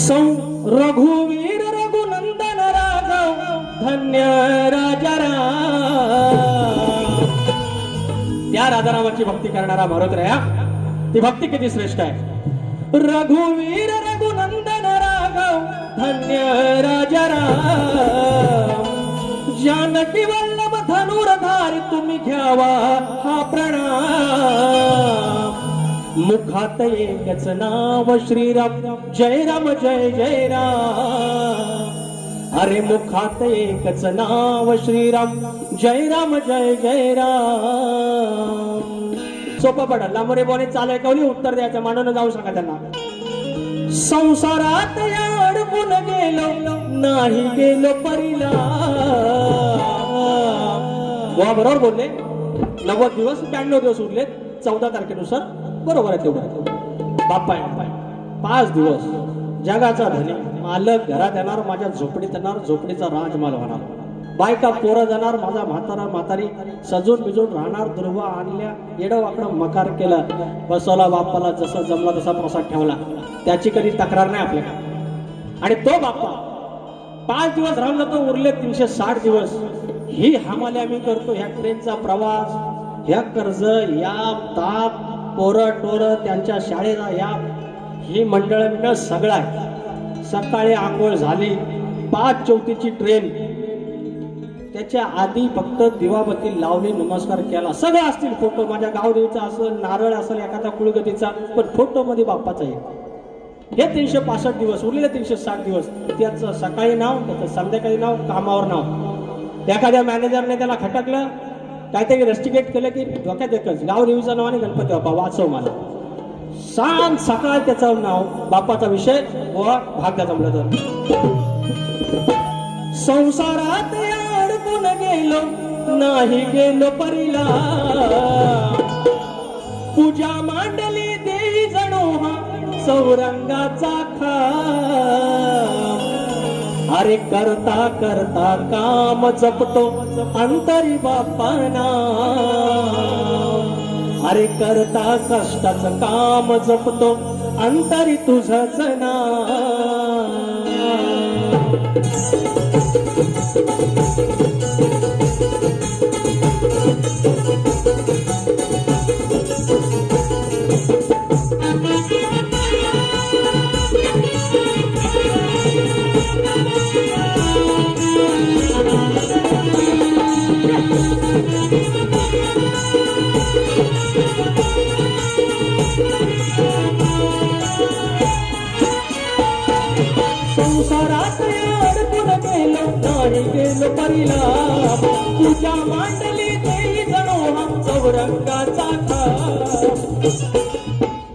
सौ रघुवीर रघुनंदन राघव धन्य राजा राम। त्या राजारामाची भक्ती करणारा मारुतराया, ती भक्ती किती श्रेष्ठ आहे। रघुवीर रघुनंदन राघव धन्य राजा राम। जानकी वल्लभ धनुर्धारी तुम्ही घ्यावा हा प्रणाम। मुखात एकच नाव श्रीराम जय राम जय जय राम। अरे मुखात एकच नाव श्रीराम जय राम जय जय राम। सोपं पडलं, लांबरे बोने चालय कवली उत्तर द्यायचं, मानून जाऊ सांगा त्यांना। संसारात या अडकून गेलो नाही गेलो परिला। वा बरोबर बोलले, 90 दिवस 92 दिवस उरले 14 तारखेनुसार, बरोबर आहे तेवढं। बाप्पा 5 दिवस जगाचा धनी मालक घरात येणार, माझ्या झोपडीत येणार, झोपडीचा राजमाल होणार। बायका पोरं जाणार, माझा म्हातारा म्हातारी सजून बिजून राहणार। दुर्वा आणल्या, येडं वाकडं मकार केलं, बसवला बाप्पाला जसं जमला तसा प्रसाद ठेवला, त्याची कधी तक्रार नाही आपल्याकडे। आणि तो बाप्पा 5 दिवस राहिला, तो उरले 360 दिवस ही हमाली आम्ही करतो। ह्या ट्रेनचा प्रवास, ह्या कर्ज, या ताप, पोरं टोरं त्यांच्या शाळेला या, ही मंडळ सगळं आहे। सकाळी आंघोळ झाली, 5:34ची ट्रेन, त्याच्या आधी फक्त दिवाबत्ती लावली, नमस्कार केला, सगळं असतील फोटो, माझ्या गावदेवीचा असेल, नारळ असेल, एखादा कुळगतीचा, पण फोटो मध्ये बाप्पाचा आहे। हे 365 दिवस उरलेले 360 दिवस, त्याचं सकाळी नाव, त्याचं संध्याकाळी नाव, कामावर नाव। एखाद्या मॅनेजरने त्याला खटकलं, काहीतरी रेस्टिकेट केलं की डोक्यात एकच, गावदेवीचं नाव आणि गणपती बाप्पा वाचव मला। सांग सकाळ त्याचं नाव, बाप्पाचा विषय व भाग द्या जमलं तर। संसारात अडकून गेलो नाही गेलो परिला। पूजा मांडली देई जणू हा चौरंगाचा खांब। अरे करता करता काम जपतो अंतरी बाप्पाना। अरे करता कष्टाचं काम जपतो अंतरी तुझंच नाम। संसारात अडकून गेलो नाही गेलो परिला। पूजा मांडली देई जणू हा चौरंगाचा खांब।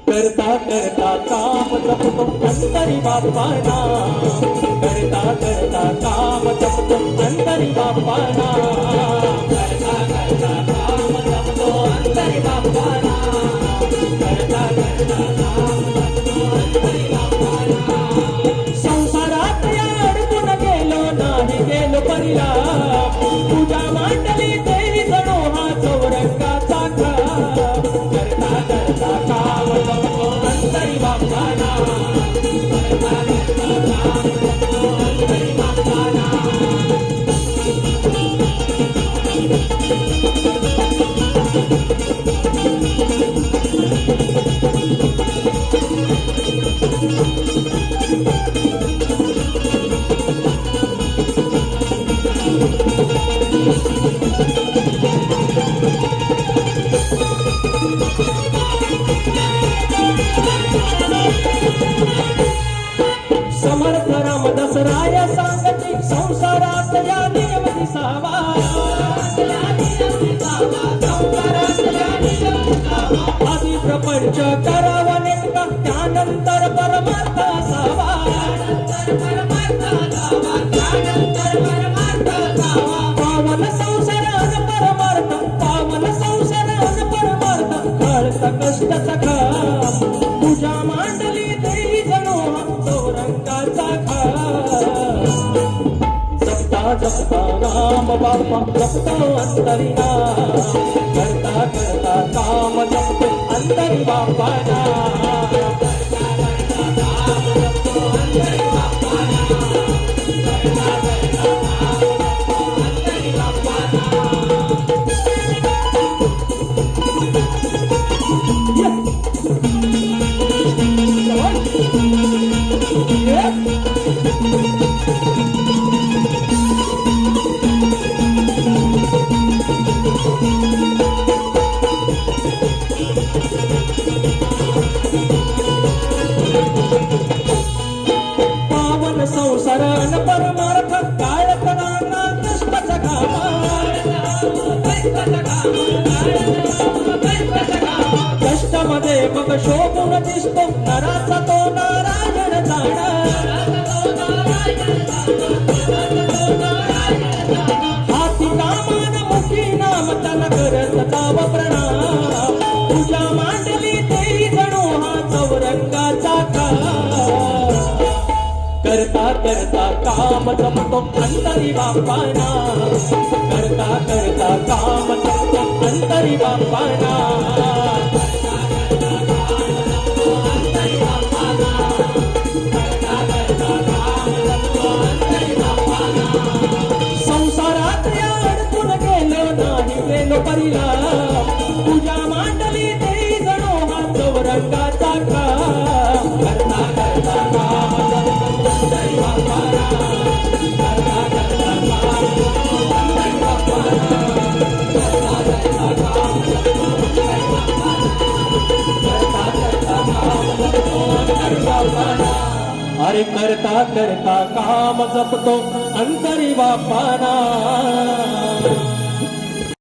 करता करता काम जपतो अंतरी बाप्पाना। करता करता काम जपतो अंतरी बाप्पाना। करता करता काम जपतो अंतरी बाप्पाना। करता करता काम जपतो अंतरी बाप्पाना। संसारात अडकून गेलो नाही गेलो परिला। पूजा मांडली देई जणू हा चौरंगाचा खांब। करता करता काम जपतो अंतरी बाप्पाना। करता करता काम जपतो अंतरी बाप्पाना। समर्थ रामदास राय सांगती संसारात या नियम दिसावा। आधी प्रपंच करावा नेमका, त्यानंतर परमार्थ असावा। पावन संसारान परमार्थ, पावन संसारान परमार्थ, कळता कष्टाचा खांब। पूजा मांडली देई जणू हा चौरंगाचा खांब। जपता जपता राम बाप्पा जपतो अंतरी नाम। करता करता काम जपतो अंतरी बाप्पाना। करता करता काम जपतो अंतरी दिसतो नराचा तो नारायण जाणा हाती कामान मुखी नाम त्याला करत जाव प्रणाम तुझ्या मांडली देई जणू हा चौरंगाचा करता करता काम जपतो अंतरी बापाना करता करता काम जपतो अंतरी बापाना संसारात अडकून गेलो नाही गेलो परिला तुझ्या मांडली देई जणू हा चौरंगाचा करता करता काम जपतो अंतरी बापाना करता करता काम जपतो अंतरी बापाना करता करता काम जपतो अंतरी बापाना करता करता काम जपतो अंतरी बापाना अरे करता करता काम जपतो अंतरी बापाना